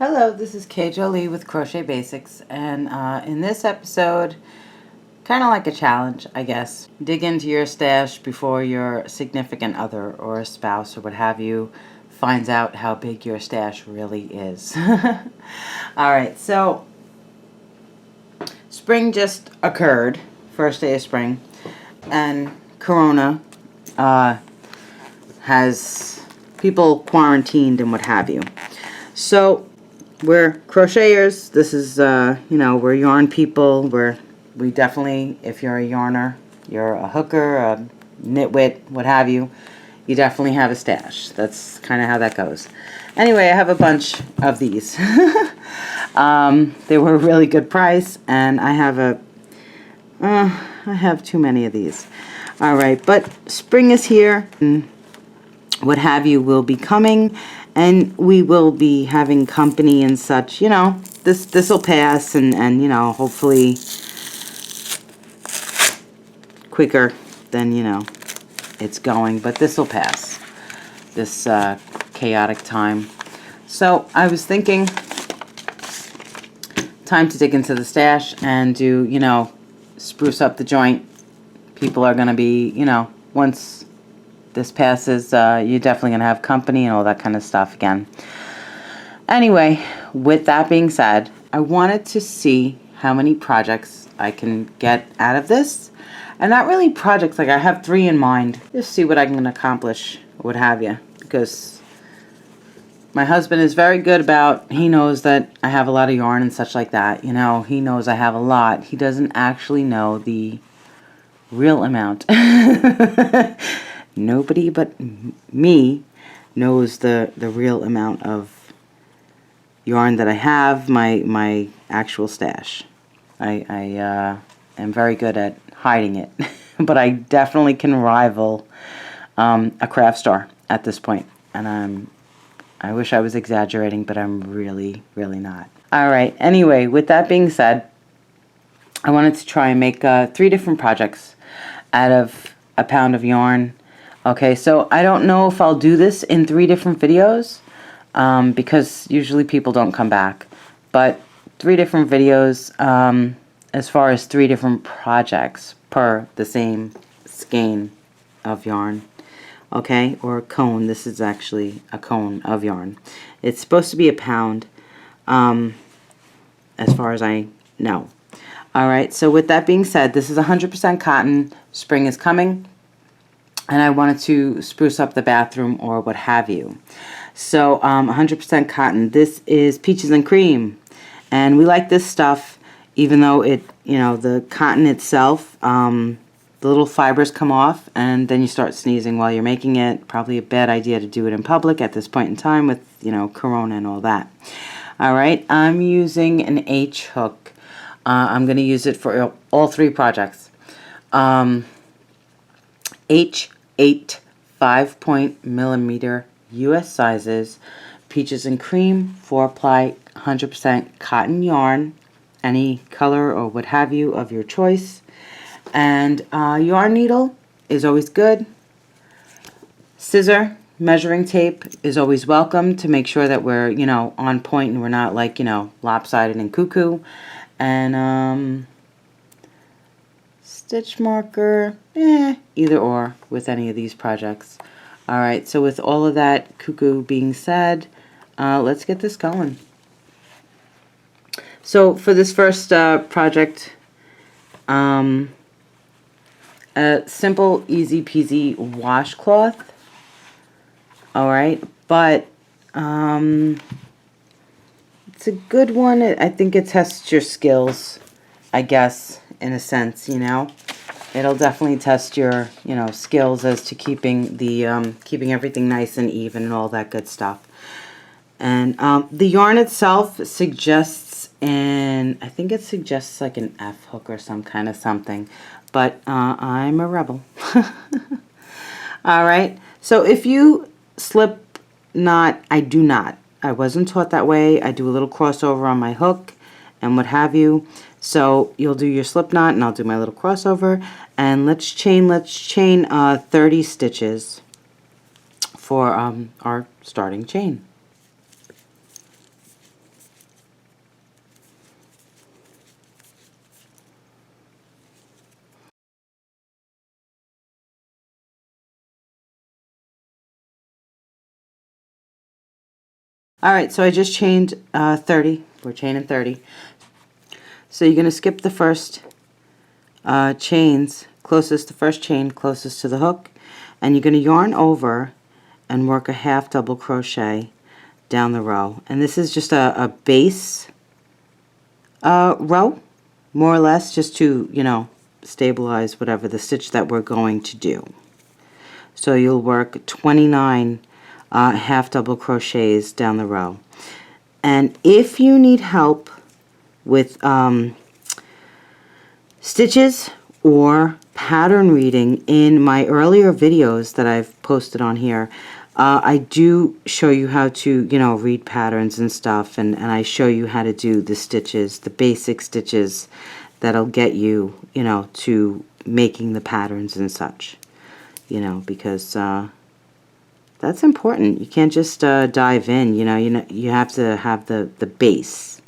Hello, this is K.Jolie with Crochet Basics, and in this episode, kind of like a challenge, I guess. Dig into your stash before your significant other or a spouse or what have you finds out how big your stash really is. Alright, so spring just occurred, first day of spring, and Corona has people quarantined and what have you. So we're crocheters. This is, we're yarn people. We definitely, if you're a yarner, you're a hooker, a nitwit, what have you, you definitely have a stash. That's kind of how that goes. Anyway, I have a bunch of these. They were a really good price, and I have too many of these. All right, but spring is here, and what have you will be coming, and we will be having company and such. This will pass, and hopefully quicker than it's going, but this will pass, this chaotic time. So I was thinking, time to dig into the stash and do spruce up the joint. People are going to be, once this passes, you're definitely going to have company and all that kind of stuff again. Anyway, with that being said, I wanted to see how many projects I can get out of this. And not really projects, like I have 3 in mind. Just see what I can accomplish, what have you. Because my husband is very good about, he knows that I have a lot of yarn and such like that. He knows I have a lot. He doesn't actually know the real amount. Nobody but me knows the real amount of yarn that I have, my actual stash. I am very good at hiding it, but I definitely can rival a craft store at this point, and I wish I was exaggerating, but I'm really not. Alright, anyway, with that being said, I wanted to try and make 3 different projects out of a pound of yarn. Okay, so I don't know if I'll do this in 3 different videos, because usually people don't come back, but 3 different videos, as far as 3 different projects per the same skein of yarn. Okay, or a cone. This is actually a cone of yarn. It's supposed to be a pound, as far as I know. Alright, so with that being said, this is 100% cotton. Spring is coming, and I wanted to spruce up the bathroom or what have you. So 100% cotton. This is Peaches and Cream, and we like this stuff even though the cotton itself, the little fibers come off and then you start sneezing while you're making it. Probably a bad idea to do it in public at this point in time with Corona and all that. Alright, I'm using an H hook. I'm going to use it for all 3 projects. H8 5-point millimeter US sizes, Peaches and Cream, 4-ply, 100% cotton yarn, any color or what have you of your choice. And yarn needle is always good. Scissor, measuring tape is always welcome to make sure that we're, on point and we're not like, lopsided and cuckoo. And stitch marker, either or with any of these projects. Alright, so with all of that cuckoo being said, let's get this going. So for this first project, a simple, easy peasy washcloth. Alright, but it's a good one. I think it tests your skills, I guess, in a sense, It'll definitely test your, skills as to keeping the keeping everything nice and even and all that good stuff. And the yarn itself suggests, and I think it suggests like an F hook or some kind of something, but I'm a rebel. Alright, so if you slip knot, I do not. I wasn't taught that way. I do a little crossover on my hook and what have you. So you'll do your slip knot and I'll do my little crossover, and let's chain 30 stitches for our starting chain. Alright, so I just chained 30. We're chaining 30. So you're going to skip the first chains, the first chain closest to the hook, and you're going to yarn over and work a half double crochet down the row. And this is just a base row, more or less, just to, you know, stabilize whatever the stitch that we're going to do. So you'll work 29 half double crochets down the row. And if you need help with stitches or pattern reading, in my earlier videos that I've posted on here, I do show you how to, you know, read patterns and stuff, and I show you how to do the stitches, the basic stitches that'll get you, you know, to making the patterns and such, you know, because that's important. You can't just dive in, you know, you have to have the base,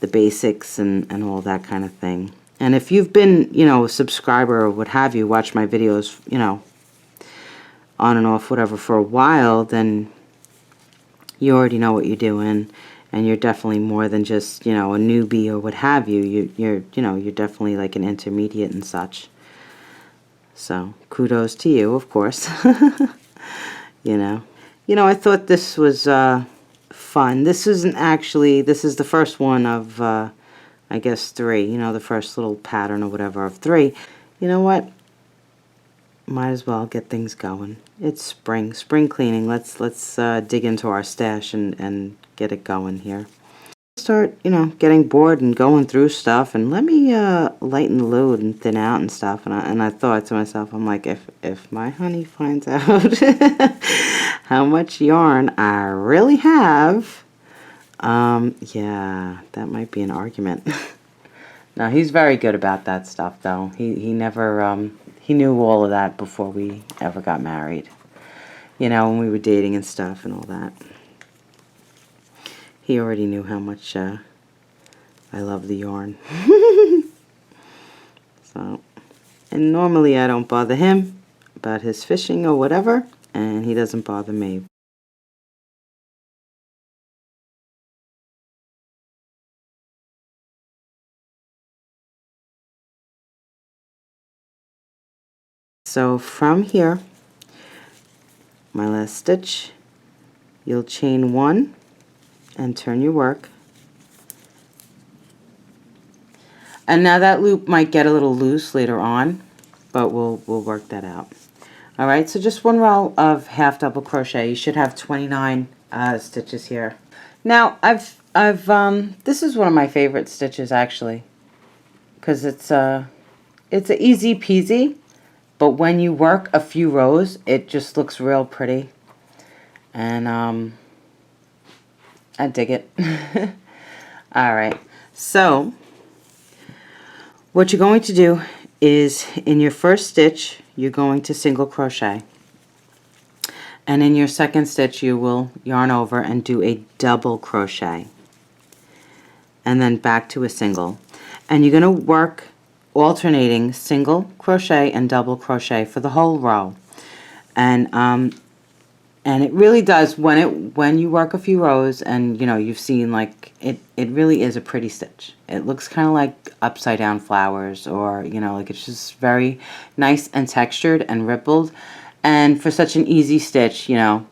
the basics and all that kind of thing. And if you've been, you know, a subscriber or what have you, watch my videos, you know, on and off, whatever, for a while, then you already know what you're doing, and you're definitely more than just, you know, a newbie or what have you. You're you know, you're definitely like an intermediate and such. So kudos to you, of course. You know, I thought this was fun. This is the first one of I guess 3. You know, the first little pattern or whatever of 3. You know what? Might as well get things going. It's spring cleaning. Let's dig into our stash and get it going here. Start, you know, getting bored and going through stuff, and let me lighten the load and thin out and stuff. And I thought to myself, I'm like, if my honey finds out how much yarn I really have, yeah, that might be an argument. No, he's very good about that stuff, though. He never he knew all of that before we ever got married. You know, when we were dating and stuff and all that. He already knew how much I love the yarn. So, and normally I don't bother him about his fishing or whatever, and he doesn't bother me. So from here, my last stitch, you'll chain 1 and turn your work. And now that loop might get a little loose later on, but we'll work that out. All right, so just 1 row of half double crochet. You should have 29 stitches here. Now this is one of my favorite stitches actually, because it's a easy peasy, but when you work a few rows, it just looks real pretty, and I dig it. All right, so what you're going to do is, in your first stitch, you're going to single crochet. And in your second stitch, you will yarn over and do a double crochet. And then back to a single. And you're going to work alternating single crochet and double crochet for the whole row. And it really does, when you work a few rows and, you know, you've seen, like, it really is a pretty stitch. It looks kind of like upside down flowers, or, you know, like, it's just very nice and textured and rippled. And for such an easy stitch, you know,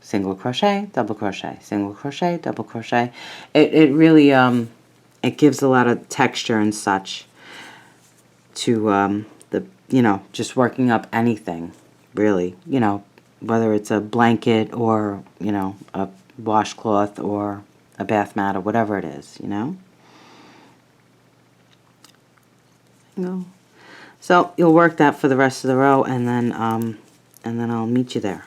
single crochet, double crochet, single crochet, double crochet. It really, it gives a lot of texture and such to the, you know, just working up anything, really, you know, whether it's a blanket or, you know, a washcloth or a bath mat or whatever it is, you know. So you'll work that for the rest of the row, and then I'll meet you there.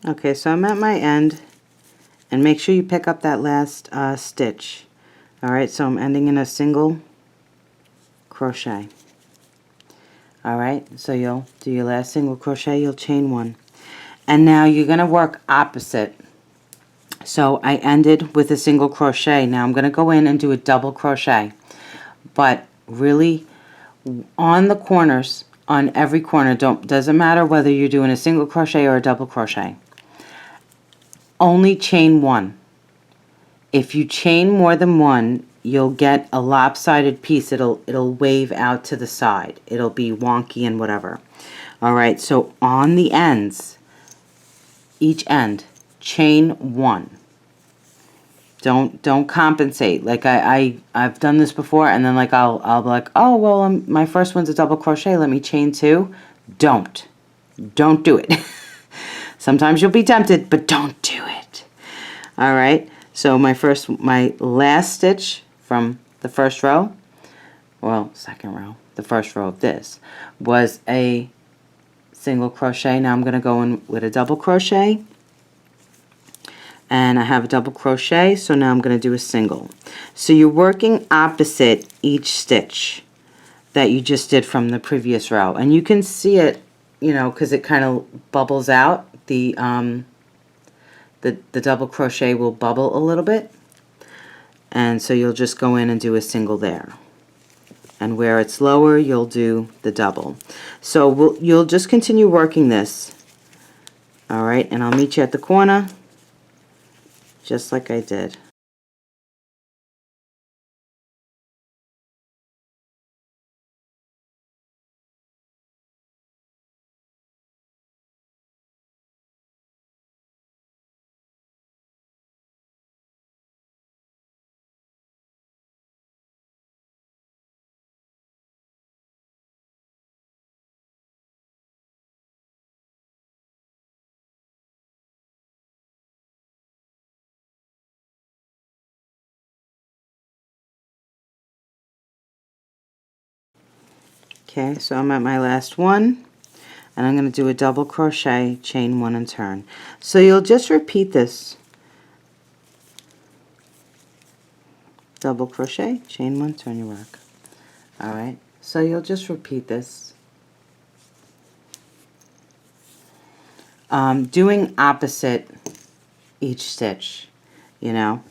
Okay, so I'm at my end, and make sure you pick up that last stitch. Alright, so I'm ending in a single crochet. Alright, so you'll do your last single crochet, you'll chain one. And now you're going to work opposite. So I ended with a single crochet. Now I'm going to go in and do a double crochet. But really, on the corners, on every corner, doesn't matter whether you're doing a single crochet or a double crochet. Only chain one. If you chain more than one, you'll get a lopsided piece. It'll wave out to the side. It'll be wonky and whatever. Alright, so on the ends, each end, chain one. Don't compensate. Like I've done this before, and then like I'll be like, oh well, my first one's a double crochet. Let me chain two. Don't do it. Sometimes you'll be tempted, but don't do it. All right. So my last stitch from the first row, well, second row, the first row of this was a single crochet. Now I'm going to go in with a double crochet. And I have a double crochet, so now I'm going to do a single. So you're working opposite each stitch that you just did from the previous row. And you can see it, you know, because it kind of bubbles out. The double crochet will bubble a little bit. And so you'll just go in and do a single there. And where it's lower, you'll do the double. So you'll just continue working this. All right, and I'll meet you at the corner, just like I did. Okay, so I'm at my last one, and I'm going to do a double crochet, chain one, and turn. So you'll just repeat this. Double crochet, chain one, turn your work. Alright, so you'll just repeat this. Doing opposite each stitch, you know.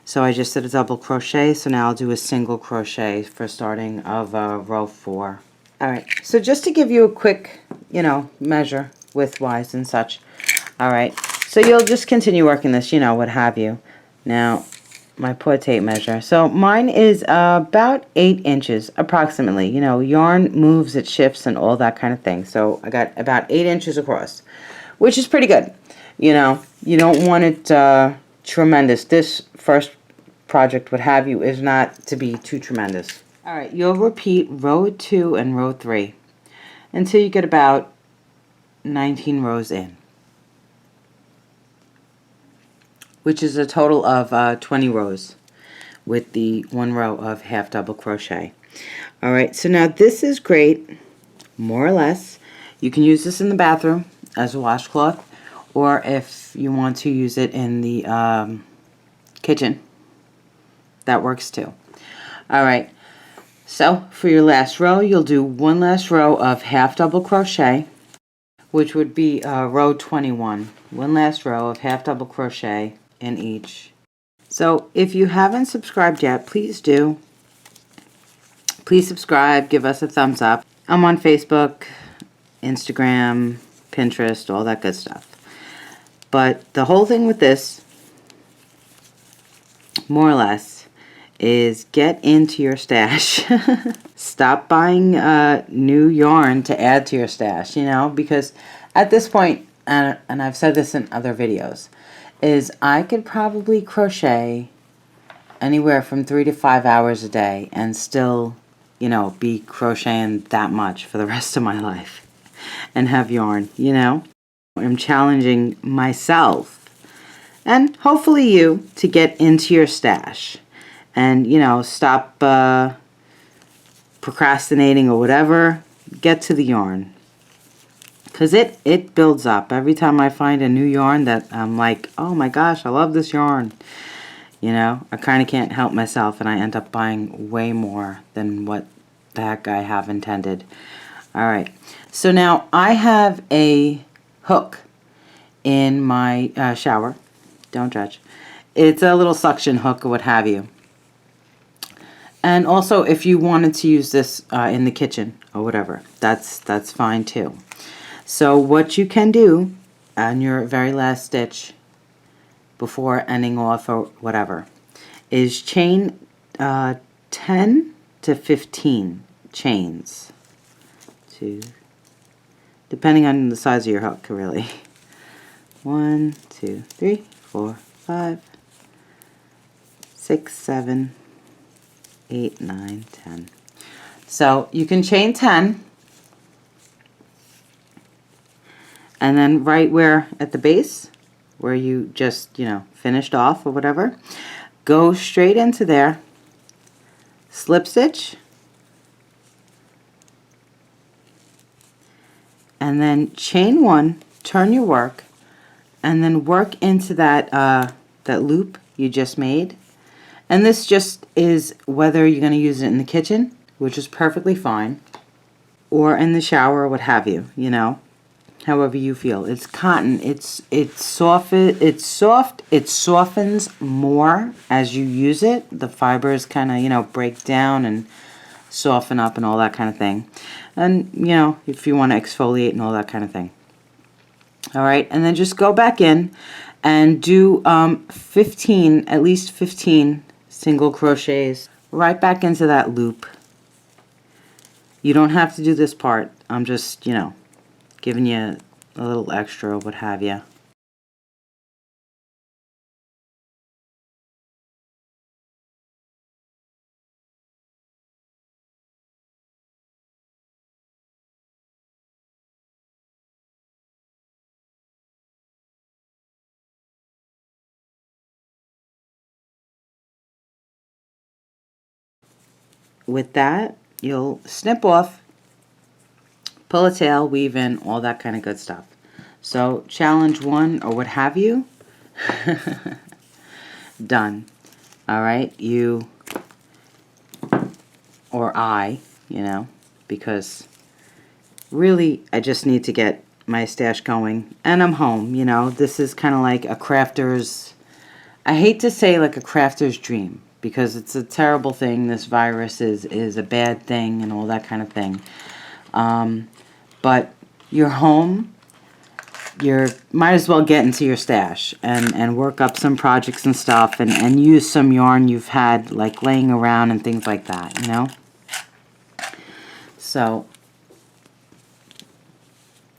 So I just did a double crochet, so now I'll do a single crochet for starting of row 4. Alright, so just to give you a quick, you know, measure width-wise and such. Alright, so you'll just continue working this, you know, what have you. Now, my poor tape measure. So mine is about 8 inches, approximately. You know, yarn moves, it shifts, and all that kind of thing. So I got about 8 inches across, which is pretty good. You know, you don't want it tremendous. This first project, what have you, is not to be too tremendous. Alright, you'll repeat row 2 and row 3 until you get about 19 rows in, which is a total of 20 rows with the 1 row of half double crochet. Alright, so now this is great, more or less. You can use this in the bathroom as a washcloth, or if you want to use it in the kitchen, that works too. Alright, so for your last row, you'll do 1 last row of half double crochet, which would be row 21. 1 last row of half double crochet in each. So if you haven't subscribed yet, please do. Please subscribe, give us a thumbs up. I'm on Facebook, Instagram, Pinterest, all that good stuff. But the whole thing with this, more or less, is get into your stash. Stop buying new yarn to add to your stash, you know, because at this point, and I've said this in other videos, is I could probably crochet anywhere from 3 to 5 hours a day and still, you know, be crocheting that much for the rest of my life and have yarn, you know. I'm challenging myself and hopefully you to get into your stash and, you know, stop procrastinating or whatever. Get to the yarn, because it builds up. Every time I find a new yarn that I'm like, oh my gosh, I love this yarn. You know, I kind of can't help myself, and I end up buying way more than what the heck I have intended. Alright, so now I have a hook in my shower. Don't judge. It's a little suction hook or what have you. And also, if you wanted to use this in the kitchen or whatever, that's fine too. So what you can do on your very last stitch before ending off or whatever is chain 10 to 15 chains, depending on the size of your hook, really. 1, 2, 3, 4, 5, 6, 7, 8, 9, 10. So you can chain 10, and then right where at the base where you just, you know, finished off or whatever, go straight into there, slip stitch, and then chain 1, turn your work, and then work into that that loop you just made. And this just is whether you're going to use it in the kitchen, which is perfectly fine, or in the shower or what have you, you know, however you feel. It's cotton. It's soft. It softens more as you use it. The fibers kind of, you know, break down and soften up and all that kind of thing. And, you know, if you want to exfoliate and all that kind of thing. All right, and then just go back in and do 15, at least 15 single crochets right back into that loop. You don't have to do this part. I'm just, you know, giving you a little extra or what have you. With that, you'll snip off, pull a tail, weave in, all that kind of good stuff. So challenge 1 or what have you, done. All right, you or I, you know, because really I just need to get my stash going, and I'm home. You know, this is kind of like a crafter's, I hate to say like a crafter's dream, because it's a terrible thing. This virus is a bad thing and all that kind of thing. But you're home, you might as well get into your stash and work up some projects and stuff, and use some yarn you've had like laying around and things like that, you know. So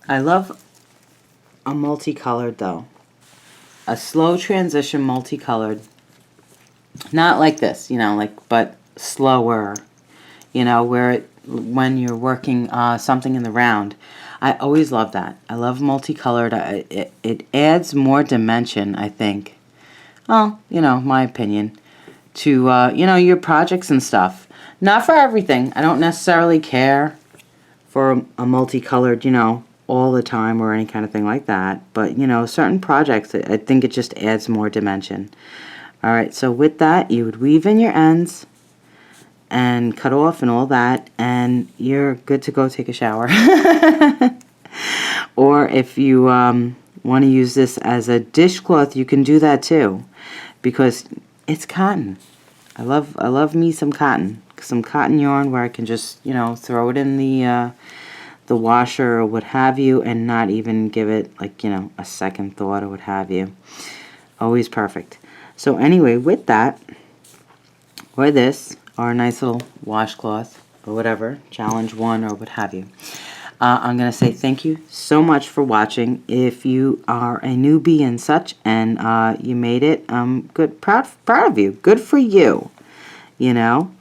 I love a multicolored though, a slow transition multicolored, not like this, you know, like, but slower, you know, where it, when you're working something in the round. I always love that. I love multicolored. It adds more dimension, I think. Well, you know, my opinion, to, you know, your projects and stuff. Not for everything. I don't necessarily care for a multicolored, you know, all the time or any kind of thing like that. But, you know, certain projects, I think it just adds more dimension. Alright, so with that, you would weave in your ends and cut off and all that, and you're good to go take a shower. Or if you want to use this as a dishcloth, you can do that too, because it's cotton. I love me some cotton yarn where I can just, you know, throw it in the washer or what have you, and not even give it, like, you know, a second thought or what have you. Always perfect. So anyway, with that, or this, or a nice little washcloth, or whatever, challenge 1 or what have you, I'm going to say thank you so much for watching. If you are a newbie and such, and you made it, I'm proud of you. Good for you, you know.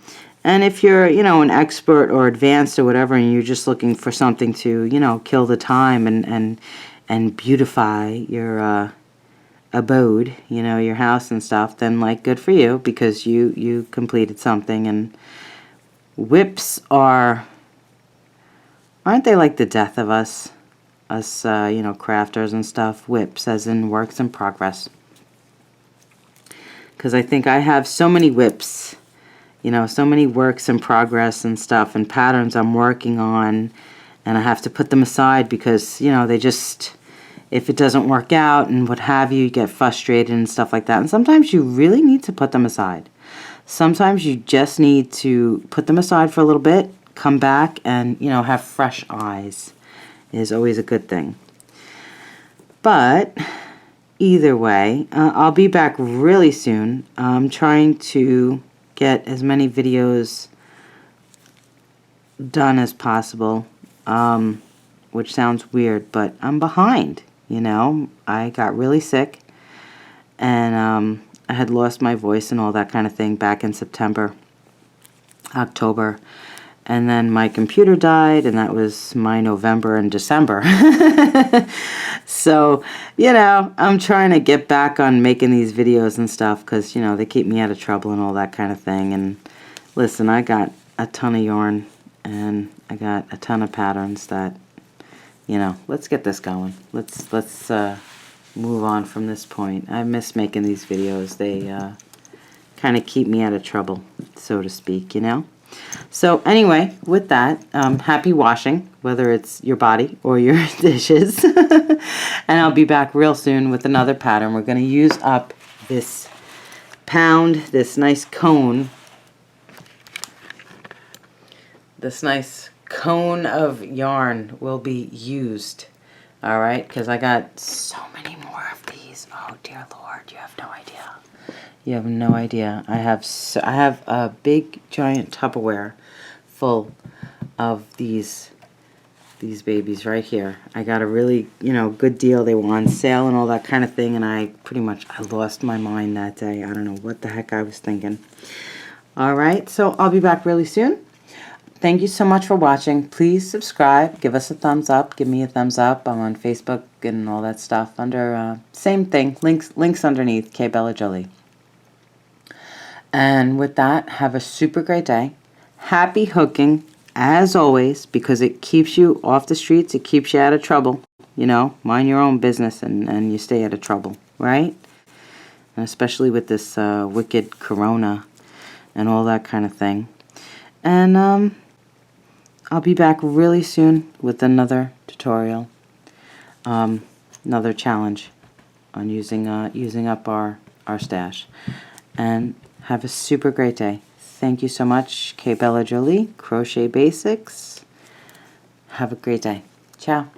And if you're, you know, an expert or advanced or whatever, and you're just looking for something to, you know, kill the time and beautify your abode, you know, your house and stuff, then, like, good for you, because you completed something. And whips aren't they like the death of us? us you know, crafters and stuff, whips as in works in progress. Because I think I have so many whips, you know, so many works in progress and stuff and patterns I'm working on, and I have to put them aside because, you know, they just, if it doesn't work out and what have you, you get frustrated and stuff like that. And sometimes you really need to put them aside. Sometimes you just need to put them aside for a little bit, come back, and, you know, have fresh eyes is always a good thing. But either way, I'll be back really soon. I'm trying to get as many videos done as possible, which sounds weird, but I'm behind, you know. I got really sick, and I had lost my voice and all that kind of thing back in September, October, and then my computer died, and that was my November and December. So, you know, I'm trying to get back on making these videos and stuff because, you know, they keep me out of trouble and all that kind of thing. And listen, I got a ton of yarn and I got a ton of patterns that, you know, let's get this going. Let's move on from this point. I miss making these videos. They kind of keep me out of trouble, so to speak, you know. So anyway, with that, happy washing, whether it's your body or your dishes. And I'll be back real soon with another pattern. We're going to use up this pound, this nice cone. This nice cone of yarn will be used. All right, because I got so many more of these. Oh dear Lord, you have no idea. You have no idea. I have a big giant Tupperware full of these babies right here. I got a really, you know, good deal. They were on sale and all that kind of thing, and I lost my mind that day. I don't know what the heck I was thinking. All right, so I'll be back really soon. Thank you so much for watching. Please subscribe. Give us a thumbs up. Give me a thumbs up. I'm on Facebook and all that stuff under same thing. Links underneath. K.Jolie. And with that, have a super great day. Happy hooking, as always, because it keeps you off the streets. It keeps you out of trouble. You know, mind your own business and you stay out of trouble, right? And especially with this wicked corona and all that kind of thing. And I'll be back really soon with another tutorial, another challenge on using up our stash. And have a super great day. Thank you so much, K.Jolie, Crochet Basics. Have a great day. Ciao.